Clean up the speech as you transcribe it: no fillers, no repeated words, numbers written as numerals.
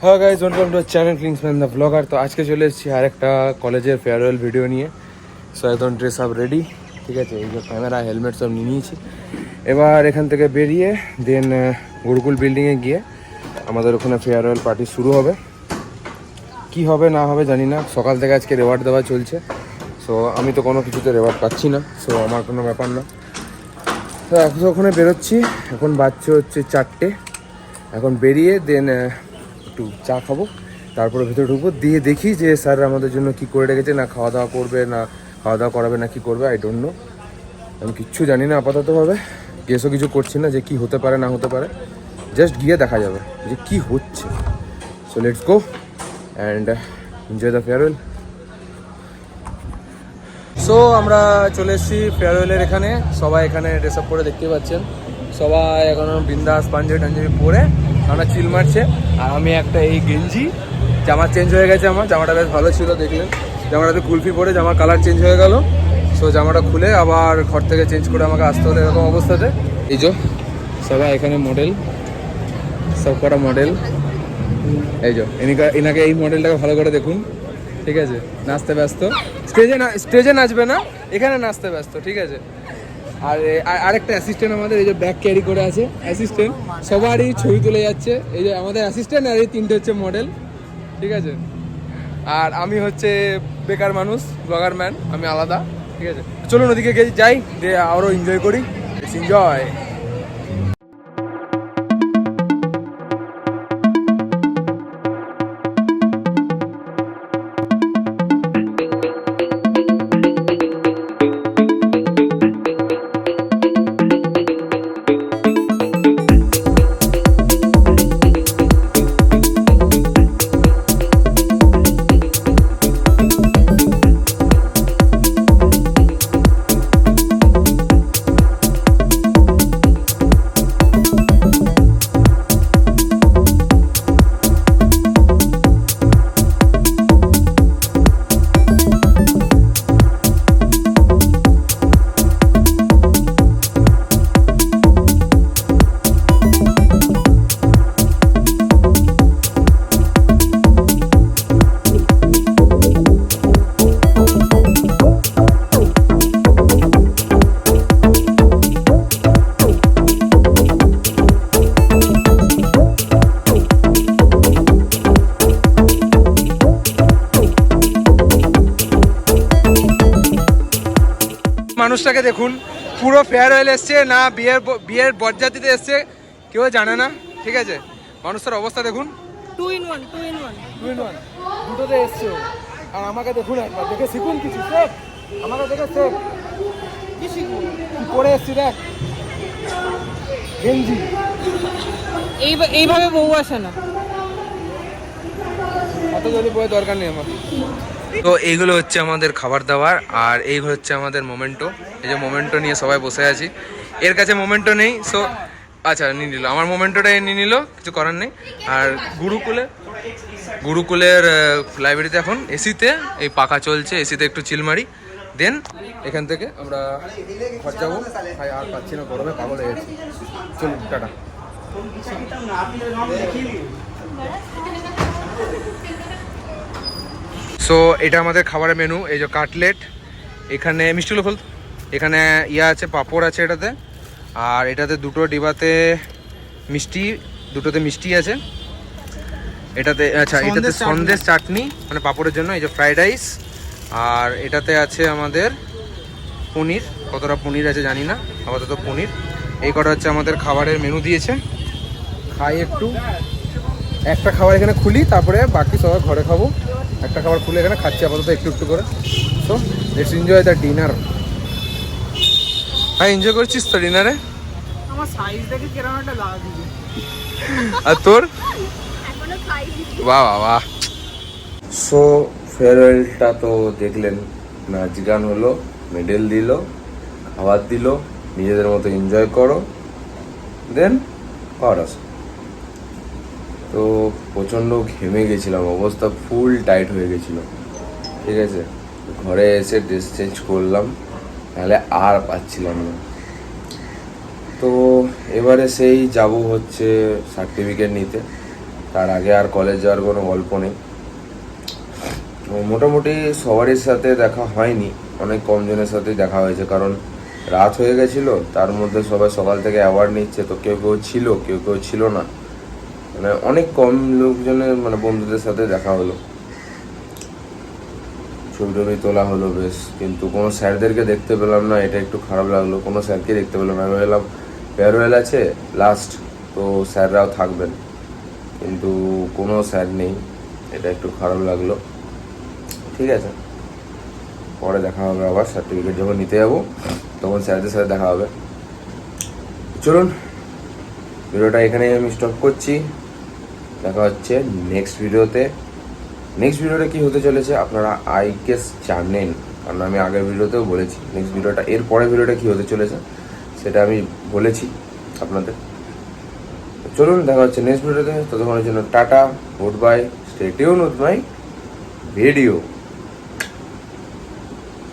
হ্যাঁ guys, welcome to channel Kingsman the blogger. তো আজকে চলে এসেছি আর একটা কলেজের ফেয়ারওয়েল ভিডিও নিয়ে। সো একদম ড্রেস আপ রেডি, ঠিক আছে। এই যে ক্যামেরা, হেলমেট সব নিয়ে নিয়েছি। এবার এখান থেকে বেরিয়ে দেন গুরুকুল বিল্ডিংয়ে গিয়ে আমাদের ওখানে ফেয়ারওয়েল পার্টি শুরু হবে। কি হবে না হবে জানি না। সকাল থেকে আজকে রেওয়ার্ড দেওয়া চলছে। সো আমি তো কোনো কিছুতে রেওয়ার্ড পাচ্ছি না, সো আমার কোনো ব্যাপার না। তো এখন ওখানে বেরোচ্ছি। এখন বাজছে হচ্ছে 4টে। এখন বেরিয়ে দেন একটু চা খাবো, তারপরে ভেতরে ঢুকবো, দিয়ে দেখি যে স্যার আমাদের জন্য কি করে রেখেছে। না খাওয়া দাওয়া করবে, না খাওয়া দাওয়া করাবে, না কি করবে, আই ডোন্ট নো। আমি কিচ্ছু জানি না আপাততভাবে। গেসও কিছু করছি না যে কি হতে পারে না হতে পারে। জাস্ট গিয়ে দেখা যাবে যে কি হচ্ছে। So let's go and enjoy the farewell. So আমরা চলে এসেছি ফেয়ারওয়েলের এখানে। সবাই এখানে ড্রেস আপ করে দেখতে পাচ্ছেন। সবাই এখনো বিন্দাস পাঞ্জাবি টাঞ্জাবি পরে আমরা চিল মারছে। আর আমি একটা এই গেঞ্জি, জামা চেঞ্জ হয়ে গেছে। আমার জামাটা বেশ ভালো ছিল, দেখলেন। জামাটাতে কুলফি পরে জামার কালার চেঞ্জ হয়ে গেল। সো জামাটা খুলে আবার ঘর থেকে চেঞ্জ করে আমাকে আসতে হলো এরকম অবস্থাতে। এই যে সবাই এখানে মডেল, সব কটা মডেল। এই যে এনাকে এই মডেলটাকে ভালো করে দেখুন, ঠিক আছে। নাচতে ব্যস্ত, স্টেজে নাচবে না, এখানে নাচতে ব্যস্ত, ঠিক আছে। আর আরেকটা অ্যাসিস্ট্যান্ট আমাদের, এই যে ব্যাগ ক্যারি করে আছে অ্যাসিস্ট্যান্ট, সবারই ছবি তুলে যাচ্ছে। এই যে আমাদের অ্যাসিস্ট্যান্ট, আর এই তিনটে হচ্ছে মডেল, ঠিক আছে। আর আমি হচ্ছে বেকার মানুষ, ব্লগার ম্যান, আমি আলাদা, ঠিক আছে। চলুন ওদিকে যাই, দিয়ে আরও এনজয় করি। It's enjoy. মানুষটাকে দেখুন, পুরো ফেয়ারওয়েল এসছে না বিয়ের বরযাত্রীতে এসছে কেউ জানে না, ঠিক আছে। মানুষটার অবস্থা দেখুন, 2 in 1 দুটোতে এসছে। আর আমাকে দেখুন একবার, দেখে শিখুন কিছু, শেখ আমাকে দেখে, শেখ কি শিখবো, কি পরে এসছি দেখ, গেঞ্জি। এইভাবে বউ আসে না, এত জলদি বই দরকার নেই আমার। তো এইগুলো হচ্ছে আমাদের খাবার দাবার, আর এই হচ্ছে আমাদের মোমেন্টো। এই যে মোমেন্টো নিয়ে সবাই বসে আছি। এর কাছে মোমেন্টো নেই, সো আচ্ছা নিয়ে নিল, আমার মোমেন্টোটা নিয়ে নিল, কিছু করার নেই। আর গুরুকুলের লাইব্রেরিতে এখন এসিতে এই পাখা চলছে, এসিতে একটু চিল মারি, দেন এখান থেকে আমরা ঘর যাবো। ভাই আর পাচ্ছি না, গরমে পাগল হয়ে গেছি। চলুন, টাটা। সো এটা আমাদের খাবারের মেনু। এই যে কাটলেট, এখানে মিষ্টিগুলো ফল, এখানে ইয়া আছে, পাঁপড় আছে এটাতে, আর এটাতে দুটো ডিবাতে মিষ্টি, দুটোতে মিষ্টি আছে এটাতে। আচ্ছা, এটাতে সন্দেশ চাটনি, মানে পাঁপড়ের জন্য। এই যে ফ্রাইড রাইস, আর এটাতে আছে আমাদের পনির। কতটা পনির আছে জানি না, আপাতত পনির। এই কটা হচ্ছে আমাদের খাবারের মেনু দিয়েছে। খাই একটু, একটা খাবার এখানে খুলি, তারপরে বাকি সবাই ঘরে খাবো। একটা খাবার খুলে এখানে খাচ্ছি আপাতত একটু একটু করে। So let's enjoy the dinner. হ্যাঁ, এনজয় করছিস তো ডিনারে? আমার সাইজ দেখে কেমন একটা লাগছে। আর তোর? বাহ বাহ বাহ। সো ফেয়ারওয়েলটা তো দেখলেন, নাচ গান হলো, মেডেল দিল, খাবার দিল, নিজেদের মতো এনজয় করো, দেন ঘর আসো। তো প্রচণ্ড ঘেমে গেছিলাম, অবস্থা ফুল টাইট হয়ে গেছিলো, ঠিক আছে। ঘরে এসে ড্রেস চেঞ্জ করলাম, নাহলে আর পাচ্ছিলাম না। তো এবারে সেই যাব হচ্ছে সার্টিফিকেট নিতে। তার আগে আর কলেজ যাওয়ার কোনো গল্প নেই। মোটামুটি সবারই সাথে দেখা হয়নি, অনেক কম জনের সাথেই দেখা হয়েছে, কারণ রাত হয়ে গেছিলো। তার মধ্যে সবাই সকাল থেকে অ্যাওয়ার্ড নিচ্ছে, তো কেউ কেউ ছিল, কেউ কেউ ছিল না, মানে অনেক কম লোকজনের মানে বন্ধুদের সাথে দেখা হলো, ছবি টবি তোলা হলো বেশ। কিন্তু কোনো স্যারদেরকে দেখতে পেলাম না, এটা একটু খারাপ লাগলো। কোনো স্যারকে দেখতে পেলাম না। আমি ভাবলাম ফেয়ারওয়েল আছে লাস্ট, তো স্যাররাও থাকবেন, কিন্তু কোনো স্যার নেই, এটা একটু খারাপ লাগলো। ঠিক আছে, পরে দেখা হবে আবার, সার্টিফিকেট যখন নিতে যাবো তখন স্যারদের সাথে দেখা হবে। চলুন, ভিডিওটা এখানেই আমি স্টপ করছি। দেখা হচ্ছে নেক্সট ভিডিওতে। নেক্সট ভিডিওটা কী হতে চলেছে আপনারা আই গেস জানেন, কারণ আমি আগের ভিডিওতেও বলেছি। নেক্সট ভিডিওটা, এর পরের ভিডিওটা কী হতে চলেছে সেটা আমি বলেছি আপনাদের। চলুন, দেখা হচ্ছে নেক্সট ভিডিওতে। ততক্ষণের জন্য tata, good bye, stay tune with my video.